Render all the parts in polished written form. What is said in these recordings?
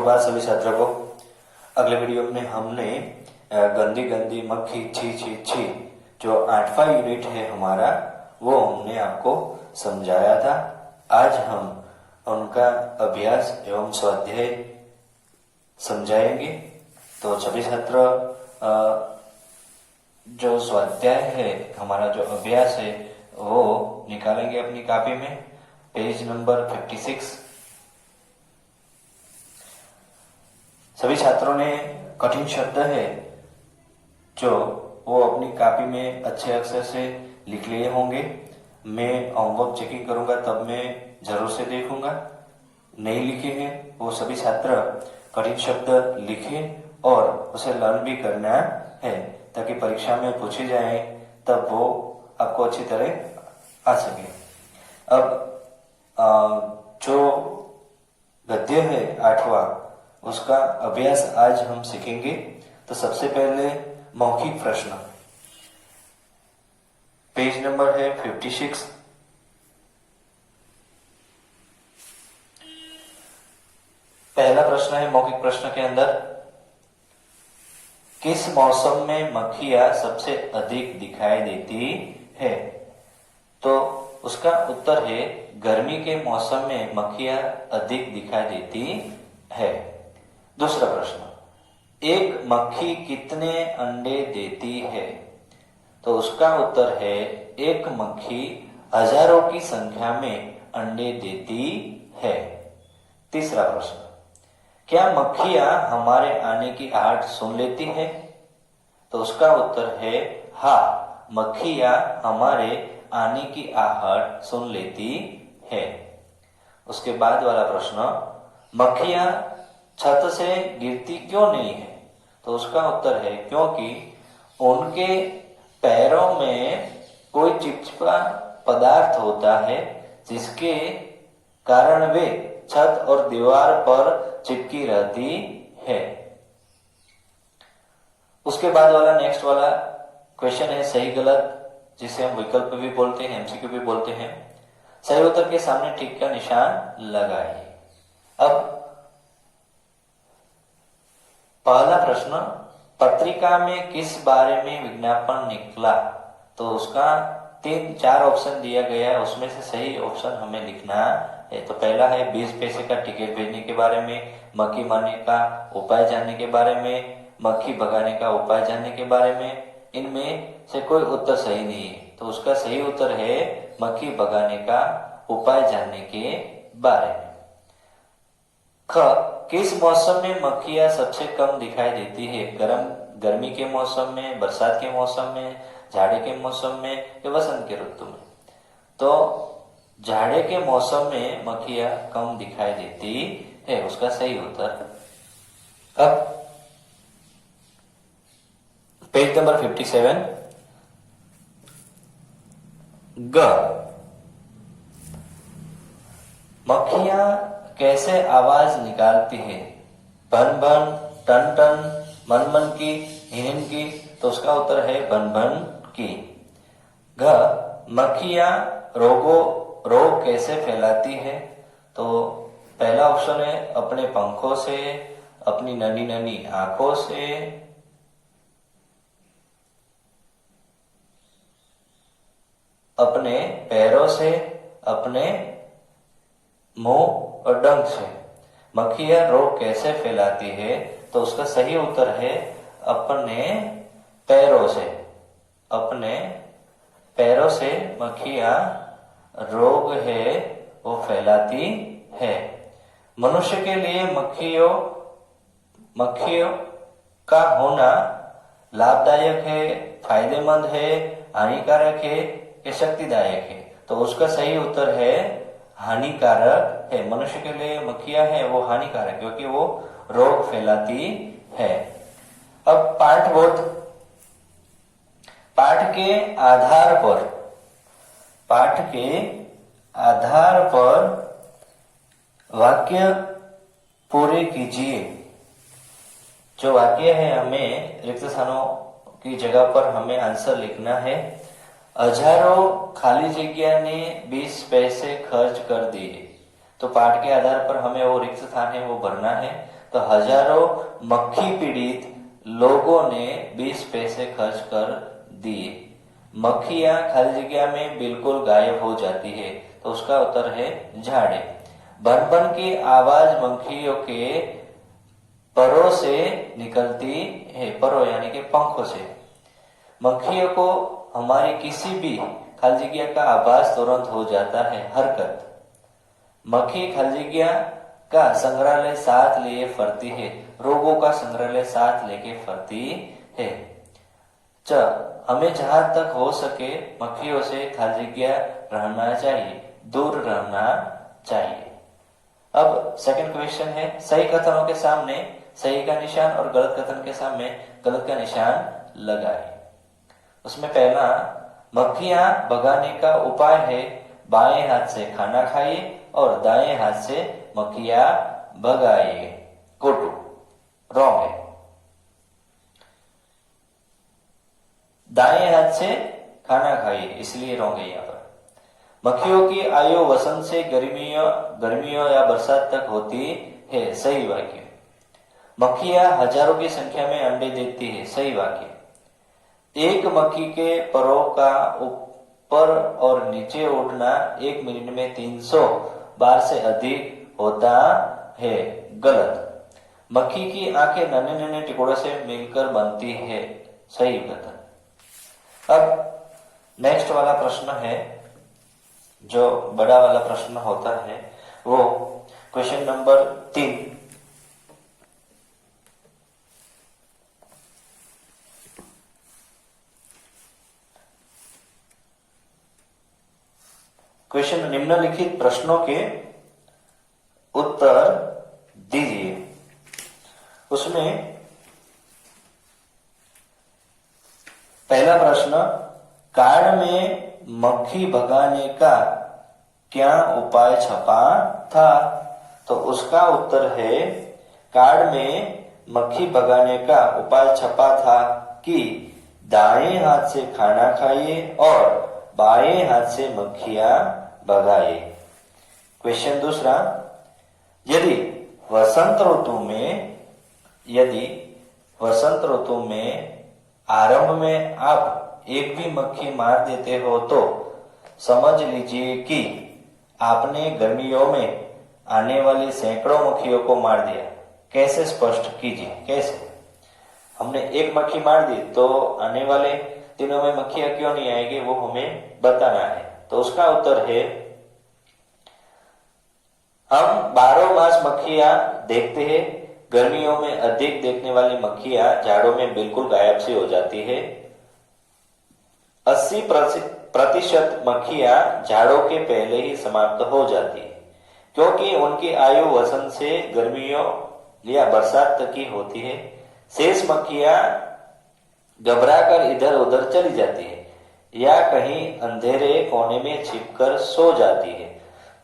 सुप्रभात सभी छात्रों को। अगले वीडियो में हमने गंदी गंदी मक्खी छी छी छी जो 8वां यूनिट है हमारा, वो हमने आपको समझाया था। आज हम उनका अभ्यास एवं स्वाध्याय समझाएंगे। तो सभी छात्र जो स्वाध्याय है हमारा, जो अभ्यास है वो निकालेंगे अपनी कॉपी में, पेज नंबर 56। सभी छात्रों ने कठिन शब्द है जो वो अपनी कॉपी में अच्छे अक्षर से लिख लिए होंगे। मैं होमवर्क चेकिंग करूंगा तब मैं जरूर से देखूंगा। नहीं लिखे हैं वो सभी छात्र कठिन शब्द लिखें और उसे लर्न भी करना है, ताकि परीक्षा में पूछे जाए तब वो आपको अच्छी तरह आ सके। अब जो गद्य है 8वां, उसका अभ्यास आज हम सीखेंगे। तो सबसे पहले मौखिक प्रश्न, पेज नंबर है 56। पहला प्रश्न है मौखिक प्रश्न के अंदर, किस मौसम में मक्खियां सबसे अधिक दिखाई देती है? तो उसका उत्तर है गर्मी के मौसम में मक्खियां अधिक दिखाई देती है। दूसरा प्रश्न, एक मक्खी कितने अंडे देती है? तो उसका उत्तर है एक मक्खी हजारों की संख्या में अंडे देती है। तीसरा प्रश्न, क्या मक्खियां हमारे आने की आहट सुन लेती है? तो उसका उत्तर है हाँ, मक्खियां हमारे आने की आहट सुन लेती है। उसके बाद वाला प्रश्न, मक्खियां छत से गिरती क्यों नहीं है? तो उसका उत्तर है क्योंकि उनके पैरों में कोई चिपचिपा पदार्थ होता है, जिसके कारण वे छत और दीवार पर चिपकी रहती है। उसके बाद वाला नेक्स्ट वाला क्वेश्चन है सही गलत, जिसे हम विकल्प भी बोलते हैं, एमसीक्यू भी बोलते हैं। सही उत्तर के सामने टिक का निशान लगाइए। अब पहला प्रश्न, पत्रिका में किस बारे में विज्ञापन निकला? तो उसका 3-4 ऑप्शन दिया गया है, उसमें से सही ऑप्शन हमें लिखना है। तो पहला है 20 पैसे का टिकट भेजने के बारे में, मक्खी मारने का उपाय जानने के बारे में, मक्खी भगाने का उपाय जानने के बारे में। इनमें से कोई उत्तर सही नहीं है, तो उसका सही उत्तर है मक्खी भगाने का उपाय जानने के बारे में। ख, किस मौसम में मक्खियां सबसे कम दिखाई देती है? गर्मी के मौसम में, बरसात के मौसम में, जाड़े के मौसम में या वसंत के ऋतु में? तो जाड़े के मौसम में मक्खियां कम दिखाई देती है, उसका सही उत्तर। अब पेज नंबर 57, ग, मक्खियां कैसे आवाज निकालती है? भन भन, टन टन, मन मन की, हिन की? तो उसका उत्तर है भन भन की। घ, मक्खियां रोग कैसे फैलाती है? तो पहला ऑप्शन है अपने पंखों से, अपनी नन्ही नन्ही आंखों से, अपने पैरों से, अपने मुंह और डंक से। मक्खियां रोग कैसे फैलाती है? तो उसका सही उत्तर है अपने पैरों से। अपने पैरों से मक्खियां रोग है वो फैलाती है। मनुष्य के लिए मक्खियों का होना लाभदायक है, फायदेमंद है, हानिकारक है या शक्तिदायक है? तो उसका सही उत्तर है हानिकारक है। मनुष्य के लिए मक्खियां है वो हानिकारक, क्योंकि वो रोग फैलाती है। अब पाठबोध, पाठ के आधार पर वाक्य पूरे कीजिए। जो वाक्य है हमें रिक्त स्थानों की जगह पर हमें आंसर लिखना है। हजारों खाली जगह ने 20 पैसे खर्च कर दिए। तो पाठ के आधार पर हमें वो रिक्त स्थान है वो भरना है। तो हजारों मक्खी पीड़ित लोगों ने 20 पैसे खर्च कर दिए। मक्खियां खाली जगह में बिल्कुल गायब हो जाती है, तो उसका उत्तर है झाड़े। बन बन की आवाज मक्खियों के परों से निकलती है, परों यानी कि पंखों से। मक्खियों को हमारी किसी भी खाली जगह का आभास तुरंत हो जाता है। हरकत, मक्खी खाली जगह का संग्रहालय साथ लिए फरती है, रोगों का संग्रहालय साथ लेके फरती है। हमें जहां तक हो सके मक्खियों से खाली जगह रहना चाहिए, दूर रहना चाहिए। अब सेकंड क्वेश्चन है, सही कथनों के सामने सही का निशान और गलत कथन के सामने गलत का निशान लगाए। उसमें पहला, मक्खियां भगाने का उपाय है बाएं हाथ से खाना खाइए और दाएं हाथ से मक्खियां भगाइए। कोटू रॉन्ग है। दाएं हाथ से खाना खाइए, इसलिए रॉन्ग है यहाँ पर। मक्खियों की आयु वसंत से गर्मियों या बरसात तक होती है, सही वाक्य। मक्खियां हजारों की संख्या में अंडे देती है, सही वाक्य। एक मक्खी के परों का ऊपर और नीचे उड़ना 1 मिनट में 300 बार से अधिक होता है, गलत। मक्खी की आंखें नन्हे नन्हे टुकड़ों से मिलकर बनती है, सही कथन। अब नेक्स्ट वाला प्रश्न है, जो बड़ा वाला प्रश्न होता है, वो क्वेश्चन नंबर 3। क्वेश्चन, निम्नलिखित प्रश्नों के उत्तर दीजिए। उसमें पहला प्रश्न, कार्ड में मक्खी भगाने का क्या उपाय छपा था? तो उसका उत्तर है, कार्ड में मक्खी भगाने का उपाय छपा था कि दाएं हाथ से खाना खाइए और बाएं हाथ से मक्खियां भगाइए। क्वेश्चन दूसरा, यदि वसंत ऋतु में आरंभ में आप एक भी मक्खी मार देते हो तो समझ लीजिए कि आपने गर्मियों में आने वाली सैकड़ों मक्खियों को मार दिया। कैसे स्पष्ट कीजिए, कैसे? हमने एक मक्खी मार दी तो आने वाले दिनों में मक्खियां क्यों नहीं आएगी, वो हमें बताना है। तो उसका उत्तर है, हम 12 मास मक्खियां देखते हैं। गर्मियों में अधिक देखने वाली मक्खियां जाड़ों में बिल्कुल गायब सी हो जाती है। 80% मक्खियां जाड़ों के पहले ही समाप्त हो जाती है, क्योंकि उनकी आयु वसंत से गर्मियों या बरसात तक की होती है। शेष मक्खियां घबराकर इधर उधर चली जाती है या कहीं अंधेरे कोने में छिपकर सो जाती है।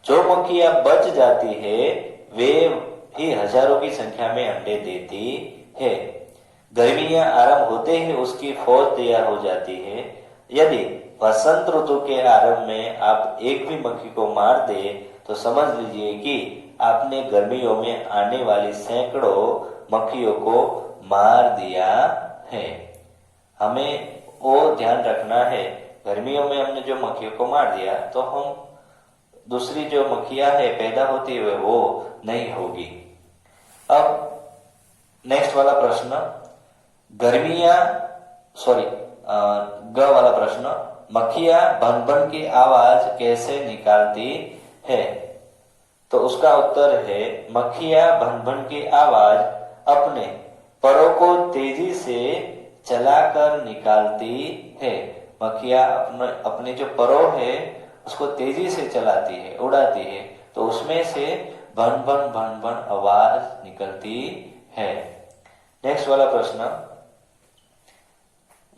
जो मक्खियां बच जाती है वे भी हजारों की संख्या में अंडे देती है। गर्मियां आरंभ होते ही उसकी फौज तैयार हो जाती है। यदि वसंत ऋतु के आरंभ में आप एक भी मक्खी को मार दे तो समझ लीजिए कि आपने गर्मियों में आने वाली सैकड़ों मक्खियों को मार दिया है। हमें वो ध्यान रखना है, गर्मियों में हमने जो मक्खियों को मार दिया तो हम दूसरी जो मक्खियां है पैदा होती है वो नहीं होगी। अब नेक्स्ट वाला प्रश्न, ग वाला प्रश्न, मक्खियां भन भन की आवाज कैसे निकालती है? तो उसका उत्तर है, मक्खियां भन भन की आवाज अपने परों को तेजी से चलाकर निकालती है। मक्खियां अपने जो परों है उसको तेजी से चलाती है, उड़ाती है, तो उसमें से भन भन आवाज निकलती है। नेक्स्ट वाला प्रश्न,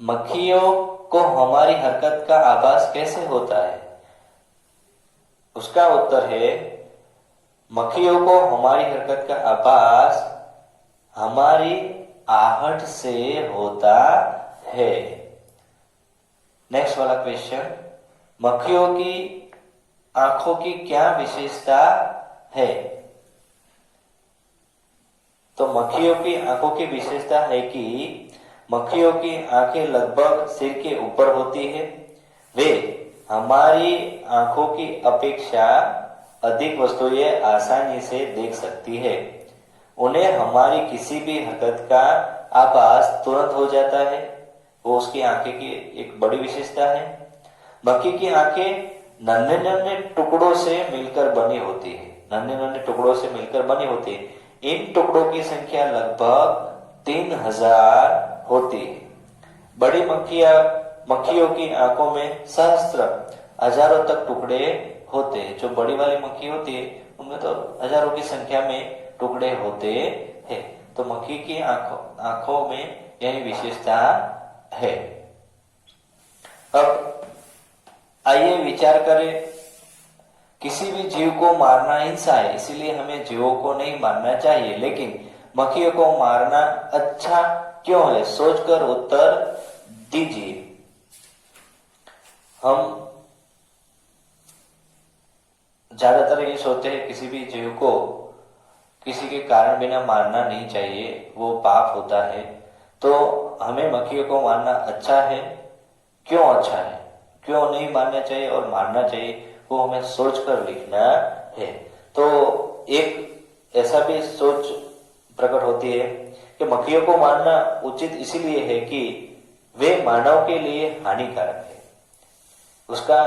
मक्खियों को हमारी हरकत का आभास कैसे होता है? उसका उत्तर है, मक्खियों को हमारी हरकत का आभास हमारी आहट से होता है। नेक्स्ट वाला क्वेश्चन, मक्खियों की आंखों की क्या विशेषता है? तो मक्खियों की आंखों की विशेषता है कि मक्खियों की आंखें लगभग सिर के ऊपर होती है। वे हमारी आंखों की अपेक्षा अधिक वस्तुएं आसानी से देख सकती है। उन्हें हमारी किसी भी हरकत का आभास तुरंत हो जाता है। वो उसकी आंखें की एक बड़ी विशेषता है। मक्खी की आंखें नन्हे नन्हे टुकड़ों से मिलकर बनी होती है। नन्हे नन्हे टुकड़ों से मिलकर बनी होती है। इन टुकड़ों की संख्या लगभग 3000 होती है। बड़ी मक्खियों की आंखों में सहस्त्र हजारों तक टुकड़े होते हैं। जो बड़ी वाली मक्खी होती है उनमें तो हजारों की संख्या में टुकड़े होते हैं। तो मक्खी की आंखों में यही विशेषता है। अब आइए विचार करें, किसी भी जीव को मारना हिंसा है, इसीलिए हमें जीवों को नहीं मारना चाहिए, लेकिन मक्खियों को मारना अच्छा क्यों है? सोचकर उत्तर दीजिए। हम ज्यादातर ये सोचते हैं किसी भी जीव को किसी के कारण बिना मारना नहीं चाहिए, वो पाप होता है। तो हमें मक्खियों को मारना अच्छा है। क्यों अच्छा है, क्यों नहीं मारना चाहिए और मारना चाहिए, वो हमें सोचकर लिखना है। तो एक ऐसा भी सोच प्रकट होती है कि मक्खियों को मारना उचित इसीलिए है कि वे मानव के लिए हानिकारक है। उसका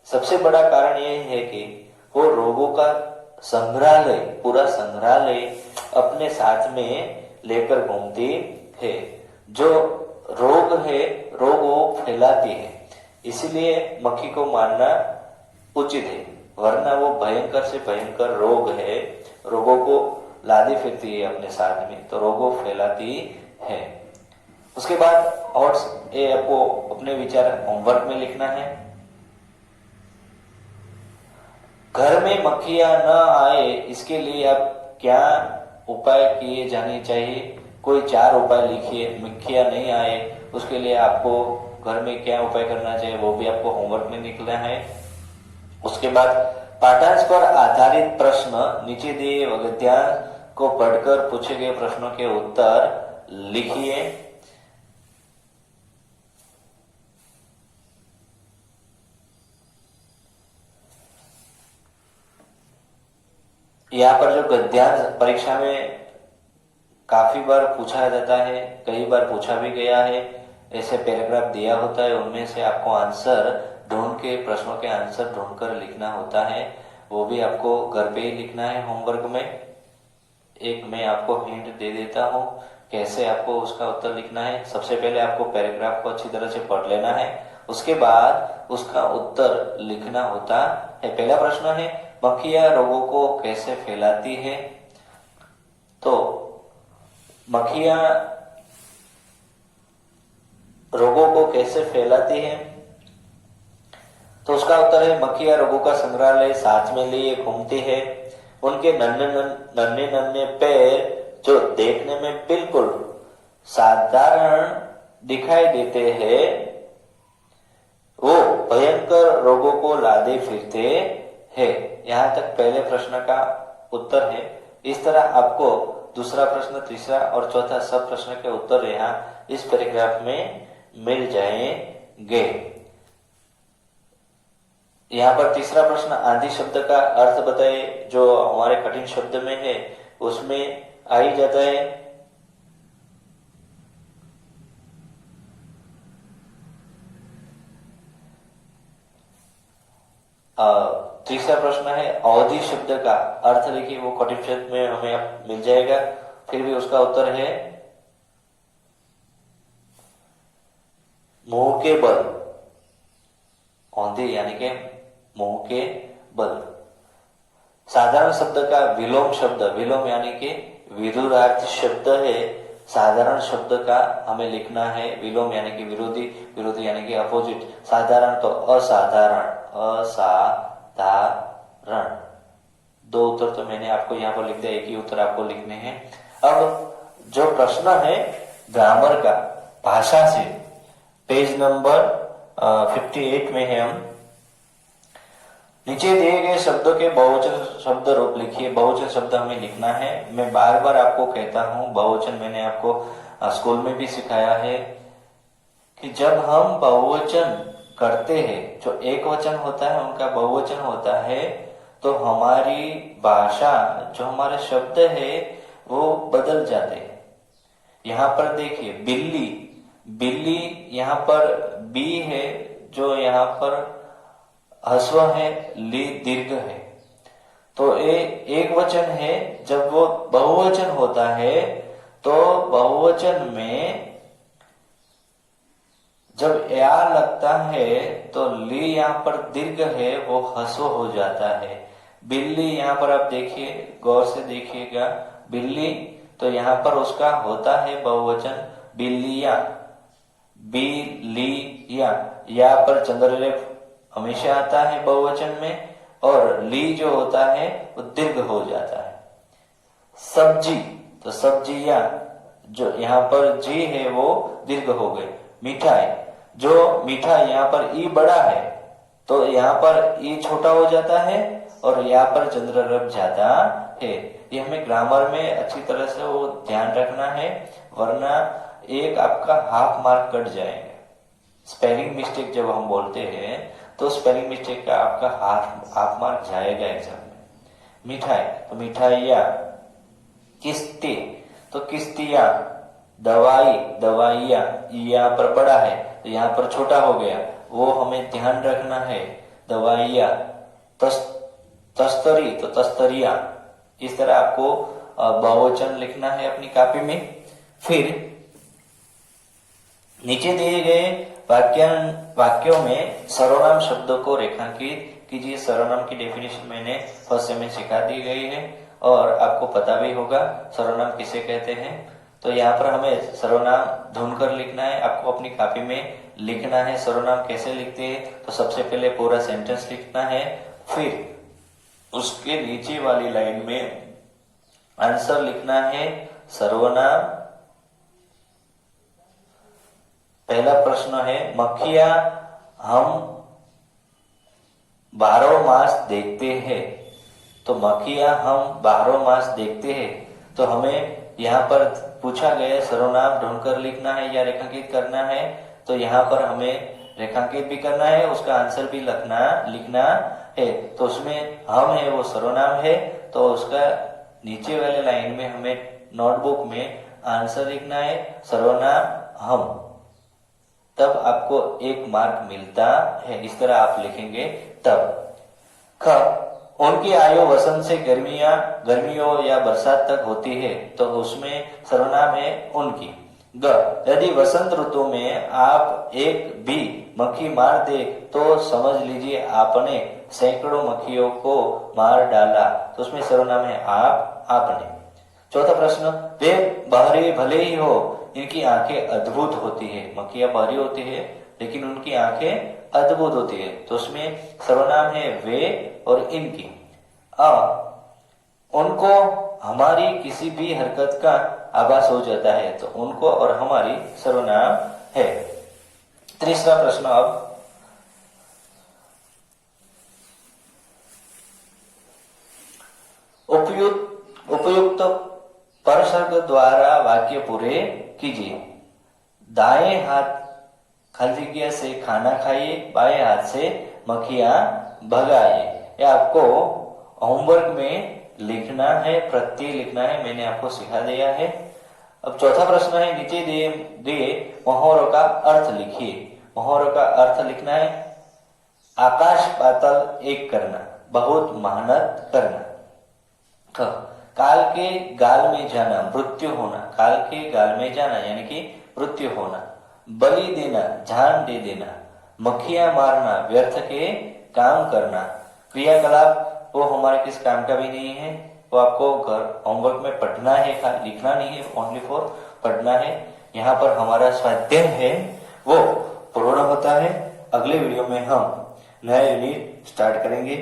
सबसे बड़ा कारण यह है कि वो रोगों का संग्रहालय, पूरा संग्रहालय अपने साथ में लेकर घूमती है। जो रोग है, रोग वो फैलाती है, इसीलिए मक्खी को मारना उचित है। वरना वो भयंकर से भयंकर रोग है, रोगों को लादी फिरती है अपने साथ में, तो रोगों फैलाती है। उसके बाद और ये आपको अपने विचार होमवर्क में लिखना है। घर में मक्खियां न आए इसके लिए आप क्या उपाय किए जाने चाहिए? कोई 4 उपाय लिखिए। मक्खियां नहीं आए उसके लिए आपको घर में क्या उपाय करना चाहिए, वो भी आपको होमवर्क में लिखना है। उसके बाद पाठांश पर आधारित प्रश्न नीचे दिए गद्यांश को पढ़कर पूछे गए प्रश्नों के उत्तर लिखिए। यहाँ पर जो गद्यांश परीक्षा में काफी बार पूछा जाता है, कई बार पूछा भी गया है, ऐसे पैराग्राफ दिया होता है, उनमें से आपको आंसर ढूंढ के, प्रश्नों के आंसर ढूंढकर लिखना होता है। वो भी आपको घर पे ही लिखना है होमवर्क में। एक मैं आपको हिंट दे देता हूँ कैसे आपको उसका उत्तर लिखना है। सबसे पहले आपको पैराग्राफ को अच्छी तरह से पढ़ लेना है, उसके बाद उसका उत्तर लिखना होता है। पहला प्रश्न है, मक्खियां रोगों को कैसे फैलाती है? तो मक्खियां रोगों को कैसे फैलाती है? तो उसका उत्तर है, मक्खियां रोगों का संग्रहालय साथ में लिए घूमती है। उनके नन्हे नन्हे पैर जो देखने में बिल्कुल साधारण दिखाई देते हैं, वो भयंकर रोगों को लादे फिरते हैं। यहाँ तक पहले प्रश्न का उत्तर है। इस तरह आपको दूसरा प्रश्न, तीसरा और चौथा सब प्रश्न के उत्तर यहाँ इस पैराग्राफ में मिल जाएंगे। यहाँ पर तीसरा प्रश्न, आंधी शब्द का अर्थ बताइए, जो हमारे कठिन शब्द में है उसमें आ ही जाता है। तीसरा प्रश्न है, अवधि शब्द का अर्थ लिखिए, वो कठिन शब्द में हमें मिल जाएगा। फिर भी उसका उत्तर है मुंह के बल। औंधी यानी के मुंह के बल। साधारण शब्द का विलोम शब्द, विलोम यानी के विरुद्धार्थी शब्द है। साधारण शब्द का हमें लिखना है विलोम यानी कि विरोधी, विरोधी यानी कि अपोजिट। साधारण तो असाधारण, असाधारण। 2 उत्तर तो मैंने आपको यहाँ पर लिख दिया, एक ही उत्तर आपको लिखने हैं। अब जो प्रश्न है ग्रामर का, भाषा से, पेज नंबर 58 में है हम। नीचे दिए गए शब्दों के बहुवचन शब्द रूप लिखिए। बहुवचन शब्द हमें लिखना है। मैं बार बार आपको कहता हूं, बहुवचन मैंने आपको स्कूल में भी सिखाया है कि जब हम बहुवचन करते हैं, जो एक वचन होता है उनका बहुवचन होता है, तो हमारी भाषा, जो हमारे शब्द है वो बदल जाते हैं। यहाँ पर देखिए बिल्ली, बिल्ली यहाँ पर बी है, जो यहाँ पर हस्व है, ली दीर्घ है, तो ये एक वचन है। जब वो बहुवचन होता है तो बहुवचन में जब या लगता है तो ली यहाँ पर दीर्घ है, वो हस्व हो जाता है। बिल्ली यहाँ पर आप देखिए, गौर से देखिएगा, बिल्ली तो यहाँ पर उसका होता है बहुवचन बिल्लिया, बिलिया। या पर चंद्रलेप हमेशा आता है बहुवचन में, और ली जो होता है वो दीर्घ हो जाता है। सब्जी तो सब्जियां, जो यहाँ पर जी है वो दीर्घ हो गए। मिठाई, जो मीठा यहाँ पर ई बड़ा है तो यहाँ पर ई छोटा हो जाता है और यहाँ पर चंद्रलेप जाता है। ये हमें ग्रामर में अच्छी तरह से वो ध्यान रखना है, वरना एक आपका हाफ मार्क कट जाएगा। स्पेलिंग मिस्टेक जब हम बोलते हैं तो स्पेलिंग मिस्टेक का आपका हाफ मार्क जाएगा एग्जाम में। मिठाई तो मिठाइया, किस्ती तो किस्तिया, दवाई दवाइया, यहाँ पर बड़ा है तो यहाँ पर छोटा हो गया, वो हमें ध्यान रखना है। दवाइया, तस्तरी तो तस्तरिया। इस तरह आपको बहुवचन लिखना है अपनी कॉपी में। फिर नीचे दिए गए वाक्यों में सर्वनाम शब्दों को रेखांकित कीजिए। सर्वनाम की डेफिनेशन मैंने फर्स्ट में सिखा दी गई है और आपको पता भी होगा सर्वनाम किसे कहते हैं। तो यहाँ पर हमें सर्वनाम ढूंढकर लिखना है, आपको अपनी कॉपी में लिखना है। सर्वनाम कैसे लिखते हैं, तो सबसे पहले पूरा सेंटेंस लिखना है, फिर उसके नीचे वाली लाइन में आंसर लिखना है। सर्वनाम, पहला प्रश्न है, मक्खियां हम 12 मास देखते हैं। तो मक्खियां हम 12 मास देखते हैं, तो हमें यहाँ पर पूछा गया सर्वनाम ढूंढकर लिखना है या रेखांकित करना है। तो यहाँ पर हमें रेखांकित भी करना है, उसका आंसर भी लिखना है। तो उसमें हम है वो सर्वनाम है, तो उसका नीचे वाले लाइन में हमें नोटबुक में आंसर लिखना है सर्वनाम हम, तब आपको 1 मार्क मिलता है। इस तरह आप लिखेंगे तब। उनकी आयु वसंत से गर्मियों या बरसात तक होती है, तो उसमें सर्वनाम है उनकी। यदि वसंत ऋतु में आप एक भी मक्खी मार दे तो समझ लीजिए आपने सैकड़ों मक्खियों को मार डाला, तो उसमें सर्वनाम है आपने। चौथा प्रश्न, वे बहरे भले ही हो, इनकी आंखें अद्भुत होती है। मक्खियां बहरी होती है लेकिन उनकी आंखें अद्भुत होती है, तो उसमें सर्वनाम है वे और इनकी। उनको हमारी किसी भी हरकत का आभास हो जाता है, तो उनको और हमारी सर्वनाम है। तीसरा प्रश्न, अब उपयुक्त परसर्ग द्वारा वाक्य पूरे कीजिए। दाएं हाथ खाली जगह से खाना खाइए, बाएं हाथ से मक्खियां भगाइए। ये आपको होमवर्क में लिखना है, प्रत्यय लिखना है, मैंने आपको सिखा दिया है। अब चौथा प्रश्न है, नीचे दिए मोहरों का अर्थ लिखिए। मोहरों का अर्थ लिखना है, आकाश पाताल एक करना, बहुत मेहनत करना। काल के गाल में जाना, मृत्यु होना। काल के गाल में जाना यानी कि मृत्यु होना। बलि देना, जान दे देना। मक्खियां मारना, व्यर्थ के काम करना। क्रियाकलाप वो हमारे किस काम का भी नहीं है, वो आपको घर होमवर्क में पढ़ना है, लिखना नहीं है, ओनली फॉर पढ़ना है। यहाँ पर हमारा स्वाध्याय है वो पूर्ण होता है। अगले वीडियो में हम नया यूनिट स्टार्ट करेंगे।